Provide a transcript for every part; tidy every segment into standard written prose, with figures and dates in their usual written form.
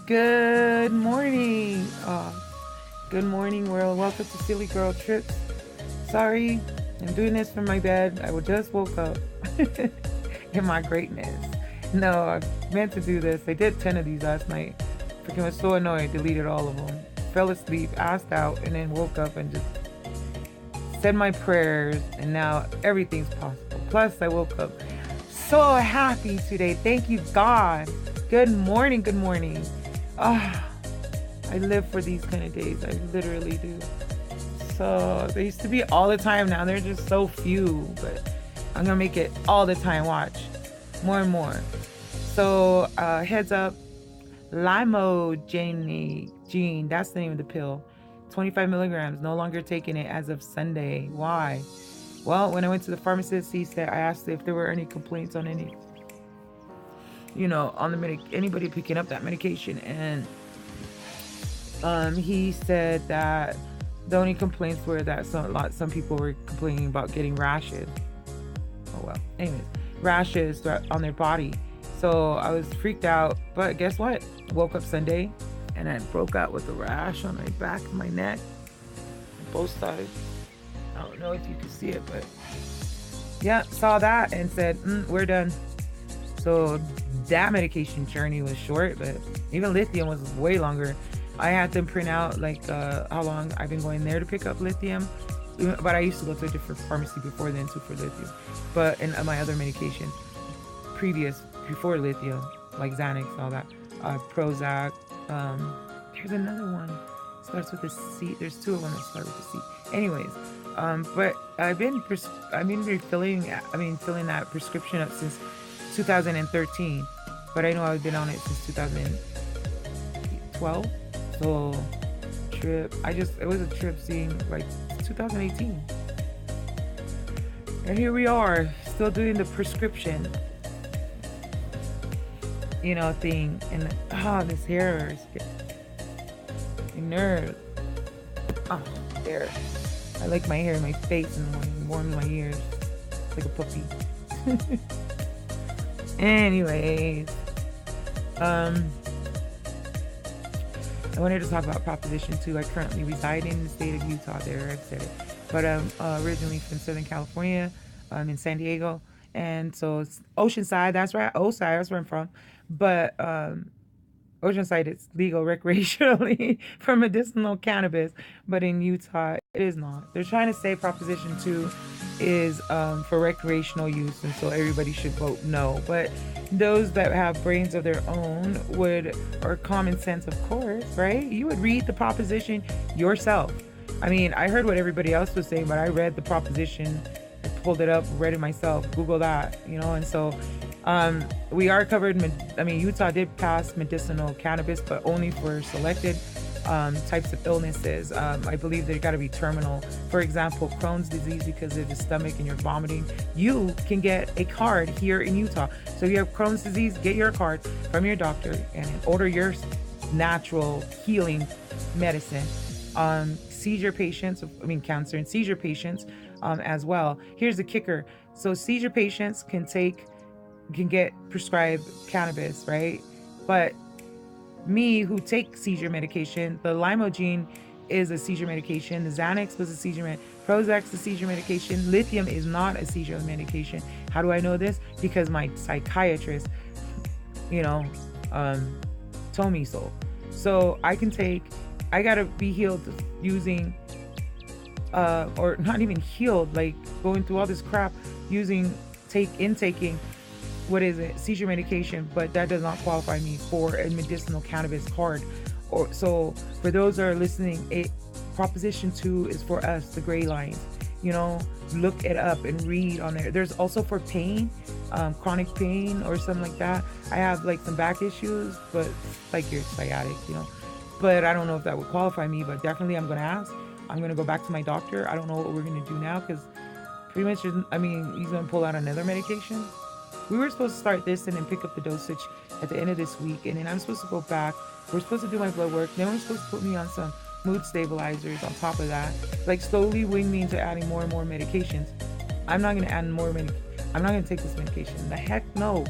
Good morning. Good morning, world. Welcome to Silly Girl Trips. Sorry, I'm doing this from my bed. I just woke up in my greatness. No, I meant to do this. I did 10 of these last night. Freaking was so annoyed, deleted all of them. Fell asleep, asked out, and then woke up and just said my prayers, and now everything's possible. Plus, I woke up so happy today. Thank you, God. Good morning. Good morning. Ah, I live for these kind of days. I literally do. So they used to be all the time. Now they're just so few. But I'm gonna make it all the time. Watch, more and more. So heads up, Gene. That's the name of the pill. 25 milligrams. No longer taking it as of Sunday. Why? Well, when I went to the pharmacist, he said I asked if there were any complaints on any, on the anybody picking up that medication, and he said that the only complaints were that some people were complaining about getting rashes. Oh well. Anyways, rashes on their body. So I was freaked out, but guess what? Woke up Sunday, and I broke out with a rash on my back and my neck, both sides. I don't know if you can see it, but yeah, saw that and said, we're done. So that medication journey was short, but even lithium was way longer. I had them print out how long I've been going there to pick up lithium. But I used to go to a different pharmacy before then too for lithium. But in my other medication, before lithium, like Xanax and all that, Prozac. There's another one. Starts with a C. There's two of them that start with a C. Anyways, but I've been filling that prescription up since 2013, but I know I've been on it since 2012. So it was a trip seeing like 2018, and here we are still doing the prescription thing. And this hair is getting nerve. There, I like my hair in my face in the morning, more in my ears, like a puppy. Anyways, I wanted to talk about Proposition 2. I currently reside in the state of Utah. There, I've said it. But I'm originally from Southern California. I'm in San Diego. And so it's Oceanside. That's right. Oside. That's where I'm from. But Oceanside, it's legal recreationally for medicinal cannabis. But in Utah, it is not. They're trying to say Proposition 2 is for recreational use, and so everybody should vote no. But those that have brains of their own or common sense, of course, right? You would read the proposition yourself. I mean, I heard what everybody else was saying, but I read the proposition, I pulled it up, read it myself, Google that, and so we are covered. Utah did pass medicinal cannabis, but only for selected types of illnesses. I believe they've got to be terminal. For example, Crohn's disease, because of the stomach and you're vomiting, you can get a card here in Utah. So if you have Crohn's disease, get your card from your doctor and order your natural healing medicine. Seizure patients, cancer and seizure patients as well. Here's the kicker. So seizure patients can get prescribed cannabis, right? But me, who take seizure medication, the Limogene is a seizure medication. The Xanax was a seizure medication. Prozac's a seizure medication. Lithium is not a seizure medication. How do I know this? Because my psychiatrist, told me so. So I gotta be healed using, or not even healed, like going through all this crap intaking seizure medication, but that does not qualify me for a medicinal cannabis card. So for those that are listening, Proposition 2 is for us, the gray lines. Look it up and read on there. There's also for pain, chronic pain or something like that. I have like some back issues, but like your sciatic, but I don't know if that would qualify me, but definitely I'm going to ask. I'm going to go back to my doctor. I don't know what we're going to do now, because pretty much, he's going to pull out another medication. We were supposed to start this and then pick up the dosage at the end of this week, and then I'm supposed to go back. We're supposed to do my blood work. Then we're supposed to put me on some mood stabilizers on top of that, like slowly wing me into adding more and more medications. I'm not going to add more I'm not going to take this medication. The heck no.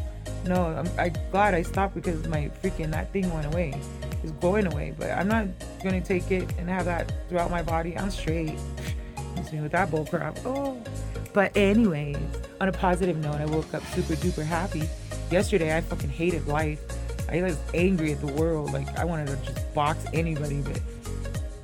I'm glad I stopped, because that thing went away. is going away. But I'm not gonna take it and have that throughout my body. I'm straight. Miss me with that bull crap. Oh. But anyways, on a positive note, I woke up super duper happy. Yesterday, I fucking hated life. I was angry at the world. Like, I wanted to just box anybody, but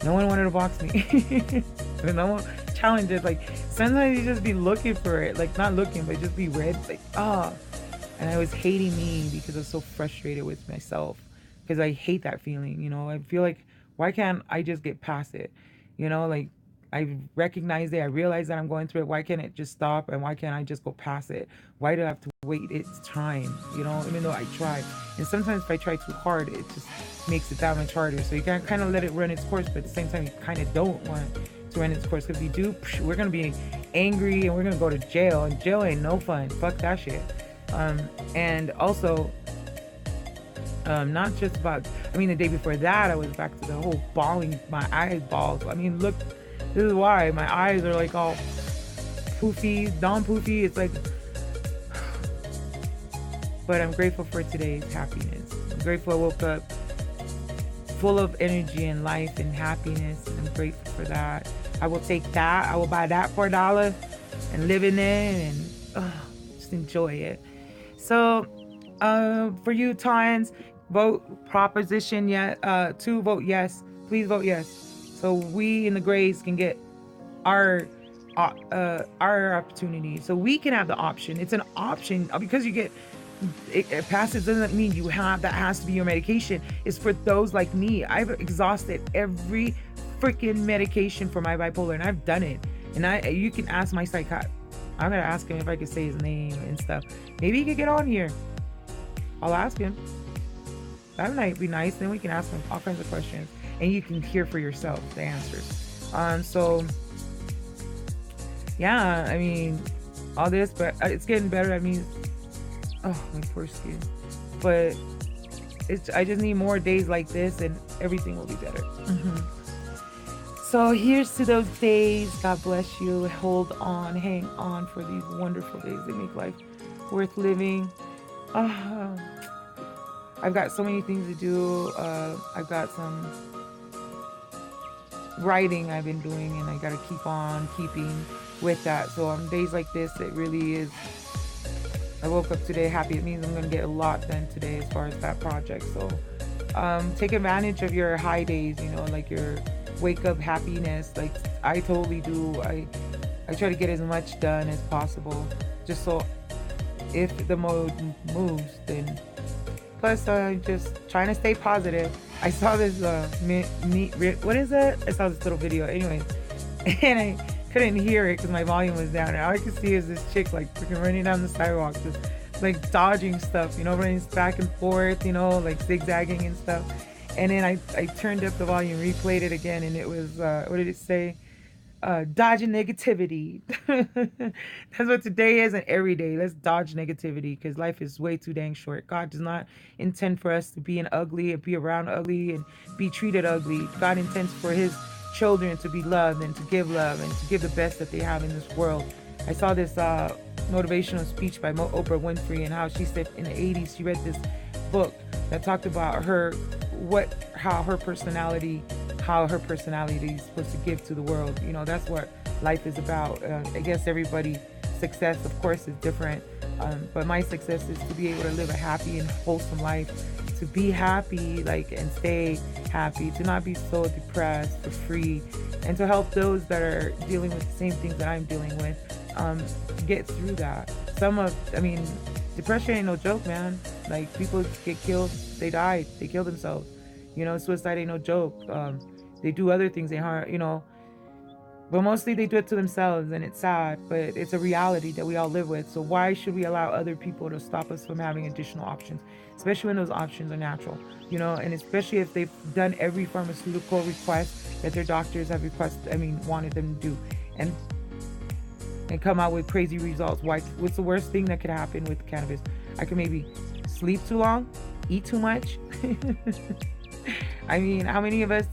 no one wanted to box me. No one challenged it. Like, sometimes you just be looking for it. Like, not looking, but just be red. Like, And I was hating me because I was so frustrated with myself. Because I hate that feeling, you know. I feel like, why can't I just get past it? You know, like, I recognize it. I realize that I'm going through it. Why can't it just stop? And why can't I just go past it? Why do I have to wait its time? You know, even though I try. And sometimes if I try too hard, it just makes it that much harder. So you can kind of let it run its course, but at the same time, you kind of don't want to run its course. Because if you do, we're going to be angry and we're going to go to jail. And jail ain't no fun. Fuck that shit. And also, not just about, the day before that, I was back to the whole bawling my eyeballs. I mean, look, this is why my eyes are like all poofy, non-poofy. It's like, but I'm grateful for today's happiness. I'm grateful I woke up full of energy and life and happiness. I'm grateful for that. I will take that. I will buy that for $1 and live in it and just enjoy it. So, for you, Tons, vote Proposition 2. Vote yes. Please vote yes. So we in the Grays can get our opportunity. So we can have the option. It's an option because you get it passes doesn't mean you have that has to be your medication. It's for those like me. I've exhausted every freaking medication for my bipolar, and I've done it. And you can ask my psychiatrist. I'm gonna ask him if I could say his name and stuff. Maybe he could get on here. I'll ask him. That might be nice. Then we can ask him all kinds of questions, and you can hear for yourself the answers. So yeah, all this, but it's getting better. My poor skin. But I just need more days like this, and everything will be better. Mm-hmm. So here's to those days. God bless you. Hold on, hang on for these wonderful days. They make life worth living. I've got so many things to do. I've got some writing I've been doing, and I got to keep on keeping with that. So on days like this, it really is. I woke up today happy. It means I'm going to get a lot done today as far as that project. So take advantage of your high days, like your wake up happiness. Like I totally do. I try to get as much done as possible, just so if the mode moves, then plus just trying to stay positive. I saw this what is that? I saw this little video anyways, and I couldn't hear it because my volume was down, and all I could see is this chick like freaking running down the sidewalk, just like dodging stuff, running back and forth, like zigzagging and stuff. And then I turned up the volume, replayed it again, and it was what did it say? Dodging negativity. That's what today is, and every day. Let's dodge negativity because life is way too dang short. God does not intend for us to be an ugly and be around ugly and be treated ugly. God intends for his children to be loved and to give love and to give the best that they have in this world. I saw this motivational speech by Oprah Winfrey, and how she said in the 80s she read this book that talked about how her personality is supposed to give to the world. That's what life is about. I guess everybody's success, of course, is different. But my success is to be able to live a happy and wholesome life, to be happy, and stay happy, to not be so depressed, for free, and to help those that are dealing with the same things that I'm dealing with, get through that. Depression ain't no joke, man. Like, people get killed, they die, they kill themselves. Suicide ain't no joke. They do other things, they harm, but mostly they do it to themselves, and it's sad, but it's a reality that we all live with. So why should we allow other people to stop us from having additional options, especially when those options are natural, and especially if they've done every pharmaceutical request that their doctors have wanted them to do, and come out with crazy results. What's the worst thing that could happen with cannabis? I could maybe sleep too long, eat too much. How many of us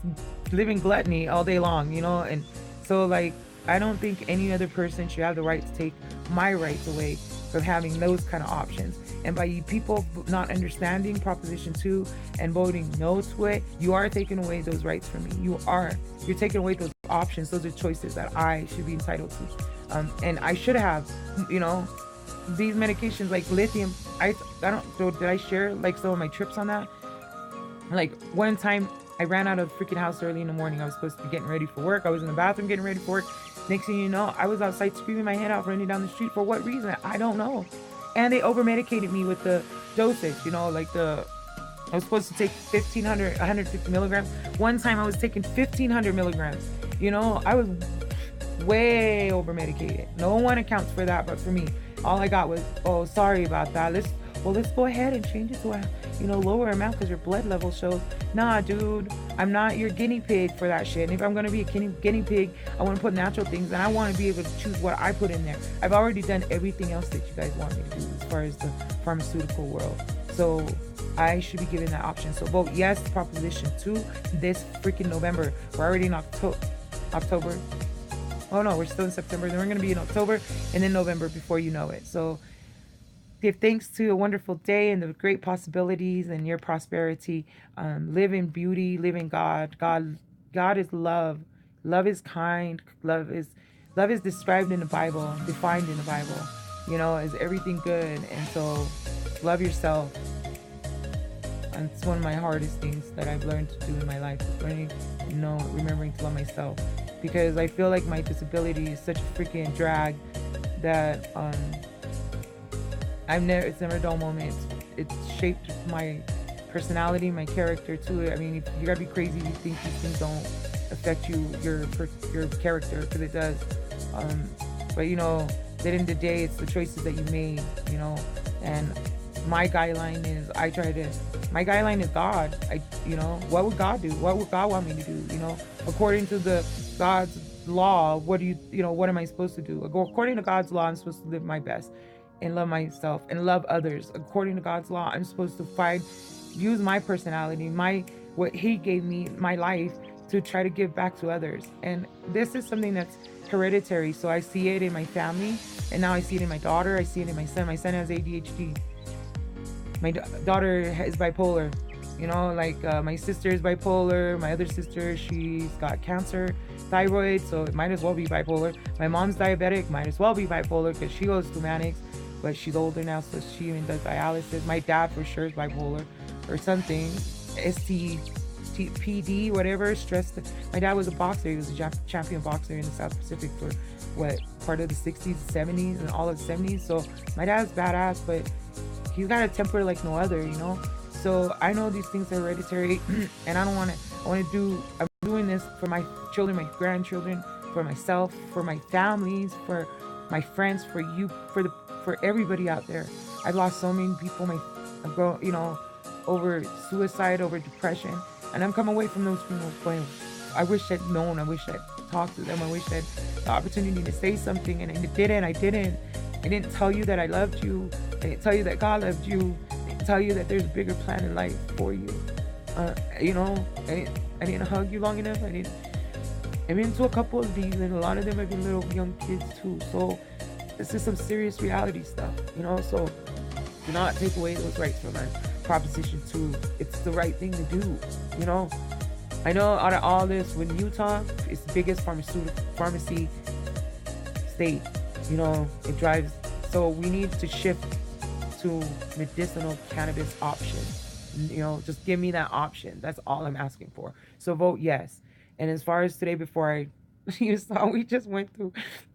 live in gluttony all day long, and so I don't think any other person should have the right to take my rights away from having those kind of options. And by you people not understanding Proposition 2 and voting no to it, you are taking away those rights from me. You're taking away those options. Those are choices that I should be entitled to. And I should have, these medications like lithium. I don't know, did I share like some of my trips on that? Like one time I ran out of the freaking house early in the morning. I was supposed to be getting ready for work. I was in the bathroom getting ready for work. Next thing you know, I was outside screaming my head out, running down the street. For what reason? I don't know. And they over medicated me with the dosage, I was supposed to take 150 milligrams. One time I was taking 1,500 milligrams. I was way over medicated. No one accounts for that but for me. All I got was, oh, sorry about that. Let's go ahead and change it to a, lower amount because your blood level shows. Nah, dude, I'm not your guinea pig for that shit. And if I'm going to be a guinea pig, I want to put natural things, and I want to be able to choose what I put in there. I've already done everything else that you guys want me to do as far as the pharmaceutical world. So I should be given that option. So vote yes to Proposition 2 this freaking November. We're already in October. Oh no, we're still in September. Then we're going to be in October and then November before you know it. So give thanks to a wonderful day and the great possibilities and your prosperity. Live in beauty, live in God. God is love. Love is kind. Love is described in the Bible, defined in the Bible. Is everything good. And so love yourself. And it's one of my hardest things that I've learned to do in my life, is learning, remembering to love myself. Because I feel like my disability is such a freaking drag that it's never a dull moment. It's shaped my personality, my character too. I mean, you gotta be crazy if you think these things don't affect your character, because it does. But at the end of the day, it's the choices that you made. And my guideline is God. What would God do? What would God want me to do? According to the God's law, what am I supposed to do? According to God's law, I'm supposed to live my best and love myself and love others. According to God's law, I'm supposed to use my personality, what He gave me, my life, to try to give back to others. And this is something that's hereditary. So I see it in my family, and now I see it in my daughter. I see it in my son. My son has ADHD. My daughter is bipolar. My sister is bipolar. My other sister, she's got cancer, thyroid, so it might as well be bipolar. My mom's diabetic, might as well be bipolar because she goes through manics, but she's older now, so she even does dialysis. My dad for sure is bipolar or something, STPD, whatever, stress. My dad was a boxer. He was a champion boxer in the South Pacific for part of the 60s, 70s, and all of the 70s. So my dad's badass, but he's got a temper like no other, So I know these things are hereditary, and I'm doing this for my children, my grandchildren, for myself, for my families, for my friends, for you, for everybody out there. I've lost so many people, over suicide, over depression, and I'm coming away from those funerals going, I wish I'd known, I wish I'd talked to them, I wish I had the opportunity to say something, and I didn't. I didn't tell you that I loved you. I didn't tell you that God loved you. I didn't tell you that there's a bigger plan in life for you. I didn't hug you long enough. I've been to a couple of these, and a lot of them have been little young kids too. So this is some serious reality stuff, So do not take away those rights from us. Proposition 2, it's the right thing to do, I know out of all this, when Utah is the biggest pharmacy state, it drives. So we need to shift to medicinal cannabis option. Just give me that option. That's all I'm asking for. So vote yes. And as far as today, before you saw, we just went through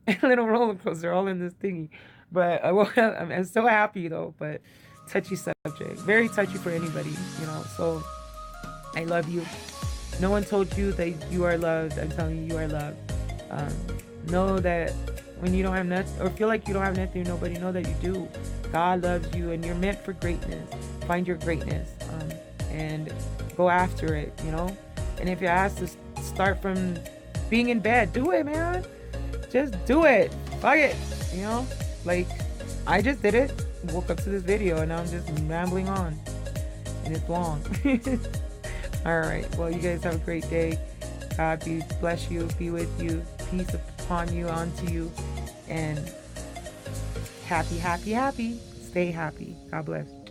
a little roller coaster all in this thingy. But I'm so happy though, but touchy subject. Very touchy for anybody, So I love you. No one told you that you are loved. I'm telling you, you are loved. Know that when you don't have nothing, or feel like you don't have nothing, nobody, know that you do. God loves you, and you're meant for greatness. Find your greatness, and go after it, And if you're asked to start from being in bed, do it, man. Just do it. Fuck it, Like, I just did it. Woke up to this video, and now I'm just rambling on, and it's long. All right. Well, you guys have a great day. God bless you, be with you, peace upon you, onto you, and happy. Stay stay happy. God bless.